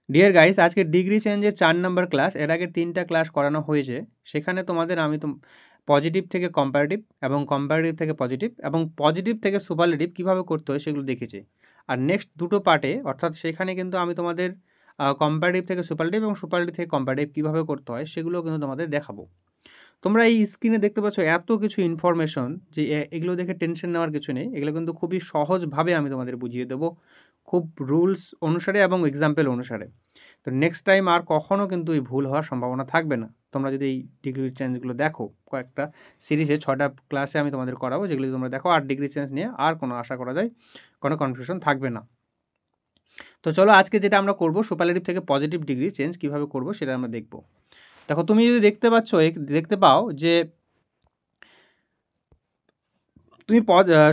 Deer guys, আজকে degree চেঞ্জের 4 number class. এর আগে 3টা ক্লাস করানো হয়েছে। সেখানে তোমাদের আমি পজিটিভ থেকে কম্পারেটিভ এবং কম্পারেটিভ থেকে পজিটিভ এবং পজিটিভ থেকে সুপারলেটিভ কীভাবে করতে হয় সেগুলো দেখিয়েছি। আর নেক্সট দুটো পার্টে অর্থাৎ সেখানে কিন্তু আমি তোমাদের কম্পারেটিভ থেকে সুপারলেটিভ এবং সুপারলেটিভ থেকে কম্পারেটিভ কীভাবে করতে হয় সেগুলো কিন্তু তোমাদের দেখাবো। তোমরা এই স্ক্রিনে দেখতে পাচ্ছ এত কিছু ইনফরমেশন যে এগুলো দেখে টেনশন নেওয়ার কিছু নেই। এগুলো কিন্তু খুবই সহজভাবে আমি তোমাদের বুঝিয়ে দেবো, খুব রুলস অনুসারে এবং এক্সাম্পল অনুসারে। তো নেক্সট টাইম আর কখনও কিন্তু এই ভুল হওয়ার সম্ভাবনা থাকবে না। তোমরা যদি এই ডিগ্রি চেঞ্জগুলো দেখো, কয়েকটা সিরিজে 6টা ক্লাসে আমি তোমাদের করাবো, যেগুলো তোমরা দেখো, আর ডিগ্রি চেঞ্জ নিয়ে আর কোনো আশা করা যায় কোনো কনফিউশন থাকবে না। তো চলো আজকে যেটা আমরা করব, সুপারলেটিভ থেকে পজিটিভ ডিগ্রি চেঞ্জ কীভাবে করব সেটা আমরা দেখব। দেখো, তুমি যদি দেখতে পাও যে তুমি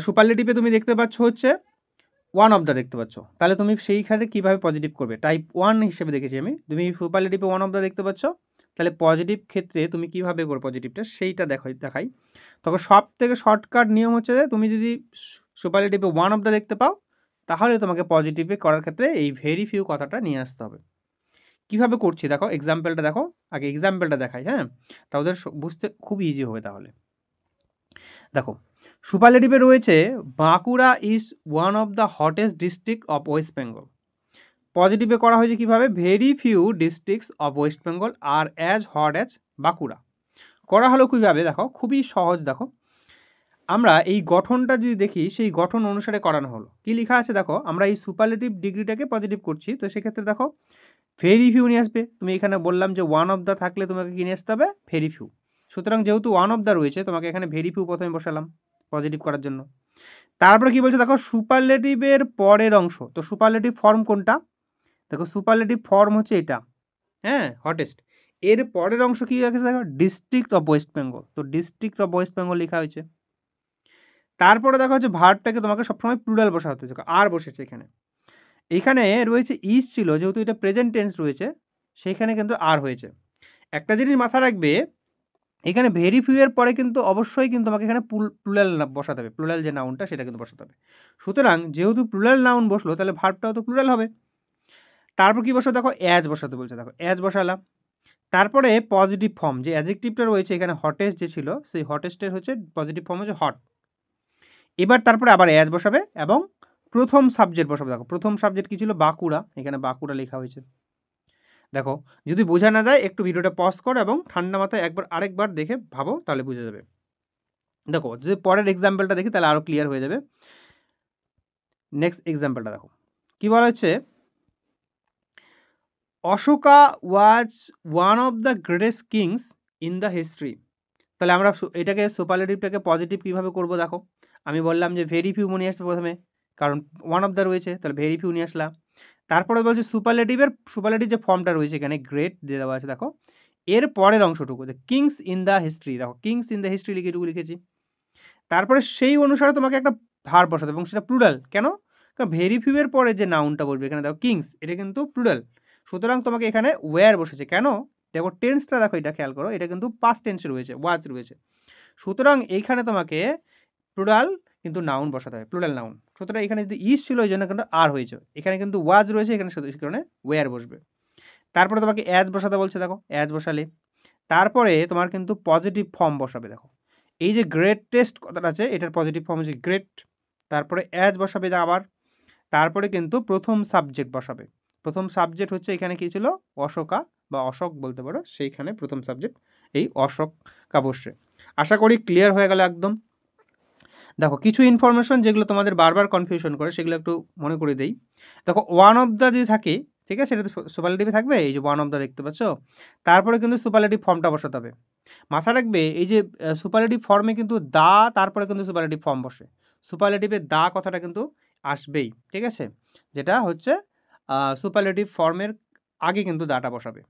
সুপারলেটিভে তুমি দেখতে পাচ্ছ হচ্ছে ওয়ান অফ দ্য দেখতে পাচ্ছ, তাহলে তুমি সেইখানে কীভাবে পজিটিভ করবে টাইপ 1 হিসেবে দেখেছি আমি। তুমি সুপারলেটিভে ওয়ান অফ দ্য দেখতে পাচ্ছ, তাহলে পজিটিভ ক্ষেত্রে তুমি কীভাবে করো পজিটিভটা সেইটা দেখাই। তখন সব থেকে শর্টকাট নিয়ম হচ্ছে যে তুমি যদি সুপারলেটিভে ওয়ান অফ দ্য দেখতে পাও, তাহলে তোমাকে পজিটিভে করার ক্ষেত্রে এই ভেরি ফিউ কথাটা নিয়ে আসতে হবে। কীভাবে করছি দেখো, এক্সাম্পলটা দেখো, আগে এক্সাম্পলটা দেখাই, হ্যাঁ, তাদের বুঝতে খুব ইজি হবে। তাহলে দেখো, সুপারলেটিভে রয়েছে Bankura is one of the hottest district of West Bengal. পজিটিভে করা হয়েছে কীভাবে, very few districts of West Bengal are as hot as Bankura. করা হলো কীভাবে দেখো, খুবই সহজ। দেখো, আমরা এই গঠনটা যদি দেখি, সেই গঠন অনুসারে করানো হলো। কী লেখা আছে দেখো, আমরা এই সুপারলেটিভ ডিগ্রিটাকে পজিটিভ করছি, তো সেক্ষেত্রে দেখো ভেরি ফিউ নিয়ে আসবে। তুমি এখানে বললাম যে ওয়ান অফ দ্য থাকলে তোমাকে কী নিয়ে আসতে হবে, ভেরি ফিউ। সুতরাং যেহেতু ওয়ান অফ দ্য রয়েছে, তোমাকে এখানে ভেরি ফিউ প্রথমে বসালাম পজিটিভ করার জন্য। তারপরে কী বলছে দেখো, সুপারলেটিভের পরের অংশ। তো সুপারলেটিভ ফর্ম কোনটা, দেখো সুপারলেটিভ ফর্ম হচ্ছে এটা, হ্যাঁ, হটেস্ট। এর পরের অংশ কী আছে দেখো, ডিস্ট্রিক্ট অফ ওয়েস্ট বেঙ্গল। তো ডিস্ট্রিক্ট অফ ওয়েস্ট বেঙ্গল লেখা হয়েছে। তারপরে দেখো হচ্ছে ভার্বটাকে তোমাকে সবসময় প্লুরাল বসাতে হচ্ছে, আর বসেছে এখানে। এখানে রয়েছে ইজ ছিল, যেহেতু এটা প্রেজেন্ট টেন্স রয়েছে, সেইখানে কিন্তু আর হয়েছে। একটা জিনিস মাথা রাখবে, এখানে ভেরি ফিউ এর পরে কিন্তু অবশ্যই কিন্তু তোমাকে এখানে প্লুরাল বসাতে হবে, প্লুরাল যে নাউনটা সেটা কিন্তু বসাতে হবে। সুতরাং যেহেতু প্লুরাল নাউন বসলো, তাহলে ভার্বটাও তো প্লুরাল হবে। তারপর কি বসো দেখো, অ্যাজ বসাতে বলছে, দেখো অ্যাজ বসালাম। তারপরে পজিটিভ ফর্ম যে অ্যাডজেক্টিভটা রয়েছে এখানে, হটেস্ট যে ছিল, সেই হটেস্টের হচ্ছে পজিটিভ ফর্ম হচ্ছে হট। এবার তারপরে আবার অ্যাজ বসাবে এবং প্রথম সাবজেক্ট বসাবে। দেখো প্রথম সাবজেক্ট কী ছিল, বাঁকুড়া, এখানে বাঁকুড়া লেখা হয়েছে। দেখো, যদি বোঝা না যায় একটু ভিডিওটা পজ করো এবং ঠান্ডা মাথায় আরেকবার দেখে ভাবো, তাহলে বুঝে যাবে। দেখো, যদি পরের এক্সাম্পলটা দেখি তাহলে আরও ক্লিয়ার হয়ে যাবে। নেক্সট এক্সাম্পলটা দেখো, কী বলা হচ্ছে, Ashoka was one of the greatest kings in the history. তাহলে আমরা এটাকে সুপারলেটিভটাকে পজিটিভ কীভাবে করবো দেখো, আমি বললাম যে ভেরি ফিউ মনে আসবে প্রথমে, কারণ ওয়ান অফ দ্য রয়েছে, তাহলে ভেরি ফিউ নিয়ে আসলাম। তারপরে বলছে সুপারলেটিভ যে ফর্মটা রয়েছে এখানে, গ্রেট দিয়ে দেওয়া আছে, দেখো এর পরের অংশটুকু যে কিংস ইন দ্য হিস্ট্রি, দেখো কিংস ইন দ্য হিস্ট্রি লিখেছি। তারপরে সেই অনুসারে তোমাকে একটা ভার্ব বসাতে, এবং সেটা প্লুরাল। কেন, কারণ ভেরি ফিউ এর পরে যে নাউনটা বলবে এখানে দেখো কিংস, এটা কিন্তু প্লুরাল। সুতরাং তোমাকে এখানে ওয়্যার বসেছে। কেন, দেখো টেন্সটা দেখো, এটা খেয়াল করো, এটা কিন্তু পাস্ট টেন্সে রয়েছে, ওয়াজ রয়েছে। সুতরাং এইখানে তোমাকে প্লুরাল কিন্তু নাউন বসাতে হবে, প্লুরাল নাউন। সুতরাং এখানে যদি ইজ ছিল, ওই জন্য কিন্তু আর হয়েছে। এখানে কিন্তু ওয়াজ রয়েছে, এখানে সেই কারণে ওয়্যার বসবে। তারপরে তোমাকে অ্যাজ বসাতে বলছে, দেখো অ্যাজ বসালে তারপরে তোমার কিন্তু পজিটিভ ফর্ম বসাবে। দেখো এই যে গ্রেটেস্ট কথাটা আছে, এটার পজিটিভ ফর্ম হচ্ছে গ্রেট। তারপরে অ্যাজ বসাবে আবার, তারপরে কিন্তু প্রথম সাবজেক্ট বসাবে। প্রথম সাবজেক্ট হচ্ছে এখানে কী ছিল, অশোকা বা অশোক বলতে পারো, সেইখানে প্রথম সাবজেক্ট এই অশোকা বসে। আশা করি ক্লিয়ার হয়ে গেল একদম। দেখো কিছু ইনফরমেশন যেগুলো তোমাদের বারবার কনফিউশন করে, সেগুলো একটু মনে করে দেই। দেখো ওয়ান অফ দ্য যদি থাকে, ঠিক আছে, সেটা তো সুপারলেটিভে থাকবে, এই যে ওয়ান অফ দ্য দেখতে পাচ্ছ। তারপরে কিন্তু সুপারলেটিভ ফর্মটা বসাতে হবে। মাথা রাখবে এই যে সুপারলেটিভ ফর্মে কিন্তু দা, তারপরে কিন্তু সুপারলেটিভ ফর্ম বসে। সুপারলেটিভে দা কথাটা কিন্তু আসবেই, ঠিক আছে, যেটা হচ্ছে সুপারলেটিভ ফর্মের আগে কিন্তু দাটা বসাবে।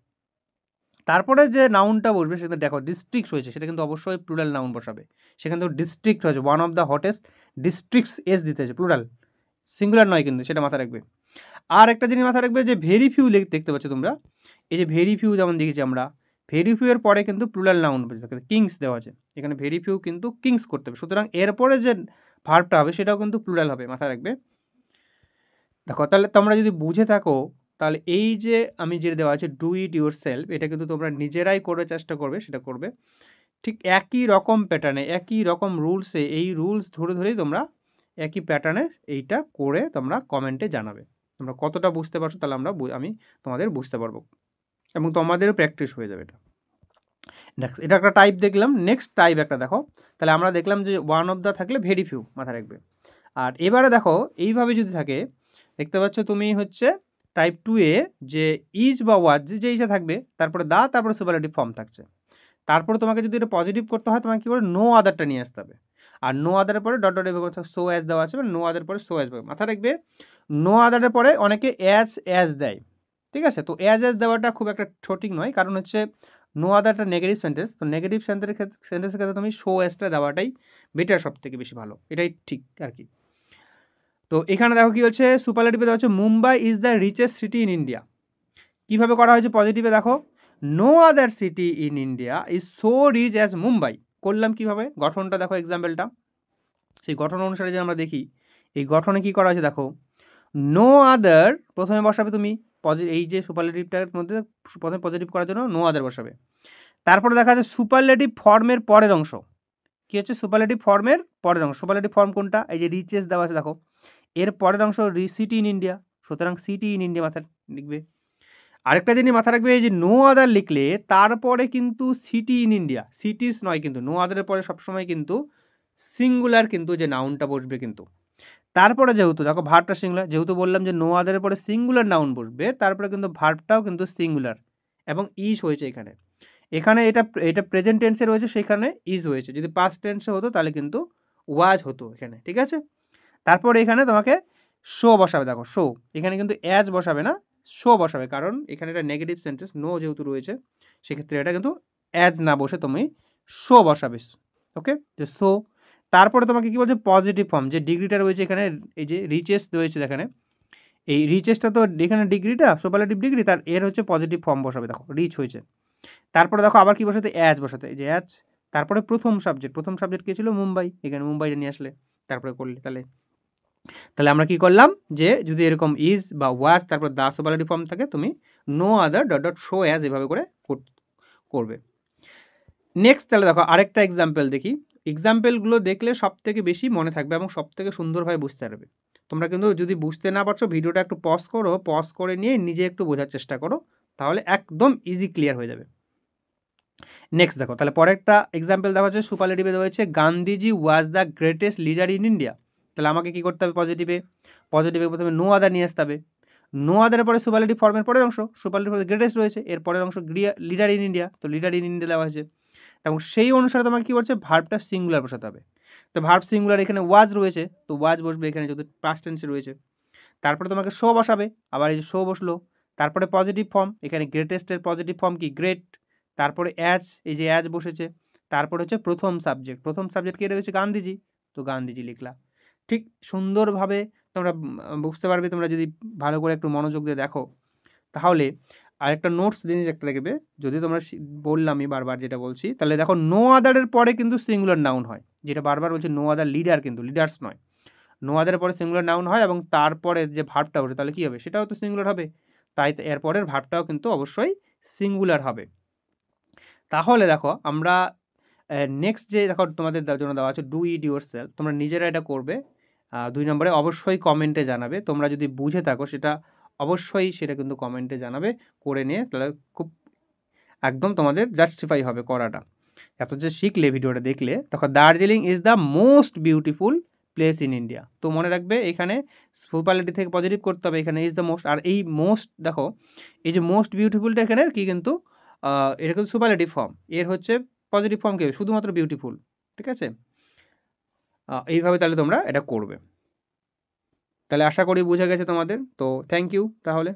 তারপরে যে নাউনটা বসবে সেটা দেখো ডিস্ট্রিক্ট হয়েছে, সেটা কিন্তু অবশ্যই প্লুরাল নাউন বসাবে। সেখানে তো ডিস্ট্রিক্ট হয়েছে, one of the hottest districts S দিতে হয়েছে, প্লুরাল, সিঙ্গুলার নয় কিন্তু, সেটা মাথা রাখবে। আর একটা জিনিস মাথা রাখবে যে ভেরি ফিউ দেখতে পাচ্ছ তোমরা, এই যে ভেরি ফিউ যেমন দেখেছি আমরা, ভেরি ফিউ এর পরে কিন্তু প্লুরাল নাউন কিংস দেওয়া আছে, এখানে ভেরি ফিউ কিন্তু কিংস করতে হবে। সুতরাং এরপরে যে ভার্বটা হবে সেটাও কিন্তু প্লুরাল হবে, মাথা রাখবে। দেখো তাহলে তোমরা যদি বুঝে থাকো, তাহলে এই যে আমি যেটা দেওয়া আছে ডু ইট ইউর সেলফ, এটা কিন্তু তোমরা নিজেরাই করে চেষ্টা করবে, সেটা করবে ঠিক একই রকম প্যাটার্নে, একই রকম রুলসে, এই রুলস ধরে ধরেই তোমরা একই প্যাটার্নে এইটা করে তোমরা কমেন্টে জানাবে তোমরা কতটা বুঝতে পারছো, তাহলে আমি তোমাদের বুঝতে পারবো এবং তোমাদেরও প্র্যাকটিস হয়ে যাবে এটা। নেক্সট, এটা একটা টাইপ দেখলাম। নেক্সট টাইপ একটা দেখো, তাহলে আমরা দেখলাম যে ওয়ান অফ দ্য থাকলে ভেরি ফিউ মাথায় রাখবে। আর এবারে দেখো এইভাবে যদি থাকে, দেখতে পাচ্ছ তুমি হচ্ছে টাইপ 2 এ যে ইজ বা ওয়াজ যে ইচ্ছা থাকবে, তারপরে দা, তারপরে সুপারলেটিভ ফর্ম থাকছে। তারপরে তোমাকে যদি এটা পজিটিভ করতে হয়, তোমাকে কী করে নো আদারটা নিয়ে আসতে হবে। আর নো আদারের পরে ডট ডট এভাবে সো অ্যাজ দেওয়া আছে, নো আদার পরে সো অ্যাজ পাবে। মাথায় রাখবে নো আদারের পরে অনেকে অ্যাজ দেয়, ঠিক আছে? তো অ্যাজ দেওয়াটা খুব একটা সঠিক নয়, কারণ হচ্ছে নো আদারটা নেগেটিভ সেন্টেন্স, তো নেগেটিভ সেন্টেন্সের ক্ষেত্রে তুমি শো অ্যাজটা দেওয়াটাই বেটার, সব থেকে বেশি ভালো, এটাই ঠিক আর কি। তো এখানে দেখো কী হচ্ছে, সুপারলেটিভে দেওয়া হচ্ছে Mumbai is the richest city in India. কীভাবে করা হয়েছে পজিটিভে দেখো, no other city in India is so rich as Mumbai. করলাম কীভাবে, গঠনটা দেখো, এক্সাম্পলটা সেই গঠন অনুসারে যে আমরা দেখি, এই গঠনে কী করা হয়েছে দেখো, নো আদার প্রথমে বসাবে তুমি এই যে সুপারলেটিভটার মধ্যে প্রথমে পজিটিভ করার জন্য নো আদার বসাবে। তারপরে দেখা যাচ্ছে সুপারলেটিভ ফর্মের পরের অংশ কী হচ্ছে, সুপারলেটিভ ফর্মের পরের অংশ। সুপারলেটিভ ফর্ম কোনটা, এই যে রিচেস দেওয়া আছে দেখো, এর পরের অংশ সিটি ইন ইন্ডিয়া, সুতরাং সিটি ইন ইন্ডিয়া মাথায় লিখবে। আরেকটা জিনিস মাথায় রাখবে, এই যে নো আদার লিখলে তারপরে কিন্তু সিটি ইন ইন্ডিয়া, সিটিস নয় কিন্তু, নো আদারের পরে সবসময় কিন্তু সিঙ্গুলার কিন্তু যে নাউনটা বসবে কিন্তু। তারপরে যেহেতু দেখো ভার্বটা সিঙ্গুলার, যেহেতু বললাম যে নো আদারের পরে সিঙ্গুলার নাউন বসবে, তারপরে কিন্তু ভার্বটাও কিন্তু সিঙ্গুলার এবং ইজ হয়েছে এখানে। এখানে এটা প্রেজেন্ট টেন্সে রয়েছে, সেখানে ইজ হয়েছে। যদি পাস্ট টেন্সে হতো তাহলে কিন্তু ওয়াজ হতো এখানে, ঠিক আছে? তারপরে এখানে তোমাকে শো বসাবে, দেখো শো, এখানে কিন্তু অ্যাজ বসাবে না, শো বসাবে, কারণ এখানে এটা নেগেটিভ সেন্টেন্স, নো যেহেতু রয়েছে, সেক্ষেত্রে এটা কিন্তু অ্যাজ না বসে তুমি শো বসাবে, ওকে? যে শো। তারপরে তোমাকে কী বলছে, পজিটিভ ফর্ম যে ডিগ্রিটা রয়েছে এখানে, এই যে রিচেস্ট রয়েছে এখানে, এই রিচেসটা তো এখানে ডিগ্রিটা সুপারলেটিভ ডিগ্রি, তার এর হচ্ছে পজিটিভ ফর্ম বসাবে, দেখো রিচ হয়েছে। তারপরে দেখো আবার কী বসাতে, অ্যাজ বসাতে, এই যে অ্যাজ। তারপরে প্রথম সাবজেক্ট কী ছিল, মুম্বাই, এখানে মুম্বাইটা নিয়ে আসলে তারপরে করলে, তাহলে আমরা কি করলাম, যে যদি এরকম ইজ বা ওয়াজ তারপর দা সুপারলেটিভ ফর্ম থাকে, তুমি no other dot dot so as এভাবে করে করবে। নেক্সট তাহলে দেখো আরেকটা এক্সাম্পল দেখি। এক্সাম্পলগুলো দেখলে সব থেকে বেশি মনে থাকবে এবং সব থেকে সুন্দরভাবে বুঝতে পারবে। তোমরা কিন্তু যদি বুঝতে না পারছো, ভিডিওটা একটু পজ করো, পজ করে নিয়ে নিজে একটু বোঝার চেষ্টা করো, তাহলে একদম ইজি ক্লিয়ার হয়ে যাবে। নেক্সট দেখো, তাহলে পরেরটা এক্সাম্পল দেওয়া হচ্ছে, সুপারলেটিভে দেওয়া হচ্ছে Gandhiji was the greatest leader in India. তাহলে আমাকে কী করতে হবে, পজিটিভে প্রথমে নো আদার নিয়ে আসতে হবে। নো আদারের পরে সুপারলেটিভ ফর্মের পরের অংশ, সুপারলেটিভ গ্রেটেস্ট রয়েছে, এর পরের অংশ লিডার ইন ইন্ডিয়া, তো লিডার ইন ইন্ডিয়া দেওয়া হয়েছে এবং সেই অনুসারে তোমাকে কী করছে, ভার্বটা সিঙ্গুলার বসাতে হবে। তো ভার্ব সিঙ্গুলার এখানে ওয়াজ রয়েছে, তো ওয়াজ বসবে এখানে যেহেতু পাস্ট টেন্সে রয়েছে। তারপরে তোমাকে শো বসাবে, আবার এই যে শো বসলো। তারপরে পজিটিভ ফর্ম, এখানে গ্রেটেস্টের পজিটিভ ফর্ম কি, গ্রেট। তারপরে অ্যাজ, এই যে অ্যাজ বসেছে। তারপরে হচ্ছে প্রথম সাবজেক্ট কে রয়েছে, গান্ধীজি, তো গান্ধীজি লিখলা। ঠিক সুন্দরভাবে তোমরা বুঝতে পারবে, তোমরা যদি ভালো করে একটু মনোযোগ দিয়ে দেখো। তাহলে আরেকটা নোটস জিনিস একটা লিখবে, যদি তোমরা বললামই বারবার যেটা বলছি, তাহলে দেখো নো আদারের পরে কিন্তু সিঙ্গুলার নাউন হয়, যেটা বারবার বলছি, নো আদার লিডার কিন্তু লিডার্স নয়। নো আদারের পরে সিঙ্গুলার নাউন হয় এবং তারপরে যে ভার্বটা বসে, তাহলে কী হবে, সেটাও তো সিঙ্গুলার হবে, তাই এরপরের ভার্বটাও কিন্তু অবশ্যই সিঙ্গুলার হবে। তাহলে দেখো আমরা নেক্সট যে দেখো তোমাদের জন্য দেওয়া আছে ডু ইট ইউর সেলফ, তোমরা নিজেরা এটা করবে। 2 নম্বরে অবশ্যই কমেন্টে জানাবে, তোমরা যদি বুঝে থাকো সেটা অবশ্যই সেটা কিন্তু কমেন্টে জানাবে, করে নিয়ে তাহলে খুব একদম তোমাদের জাস্টিফাই হবে করাটা। এত যে শিখলে ভিডিওটা দেখলে, তখন Darjeeling is the most beautiful place in India. তো মনে রাখবে এখানে সুপারলেটিভ থেকে পজিটিভ করতে হবে, এখানে ইজ দ্য মোস্ট, আর এই মোস্ট দেখো, এই যে মোস্ট বিউটিফুলটা এখানে কি কিন্তু এটা কিন্তু সুপারলেটিভ ফর্ম, এর হচ্ছে পজিটিভ ফর্ম কি শুধুমাত্র বিউটিফুল, ঠিক আছে? এইভাবে তাহলে তোমরা এটা করবে। তাহলে আশা করি বোঝা গেছে তোমাদের। তো থ্যাংক ইউ তাহলে।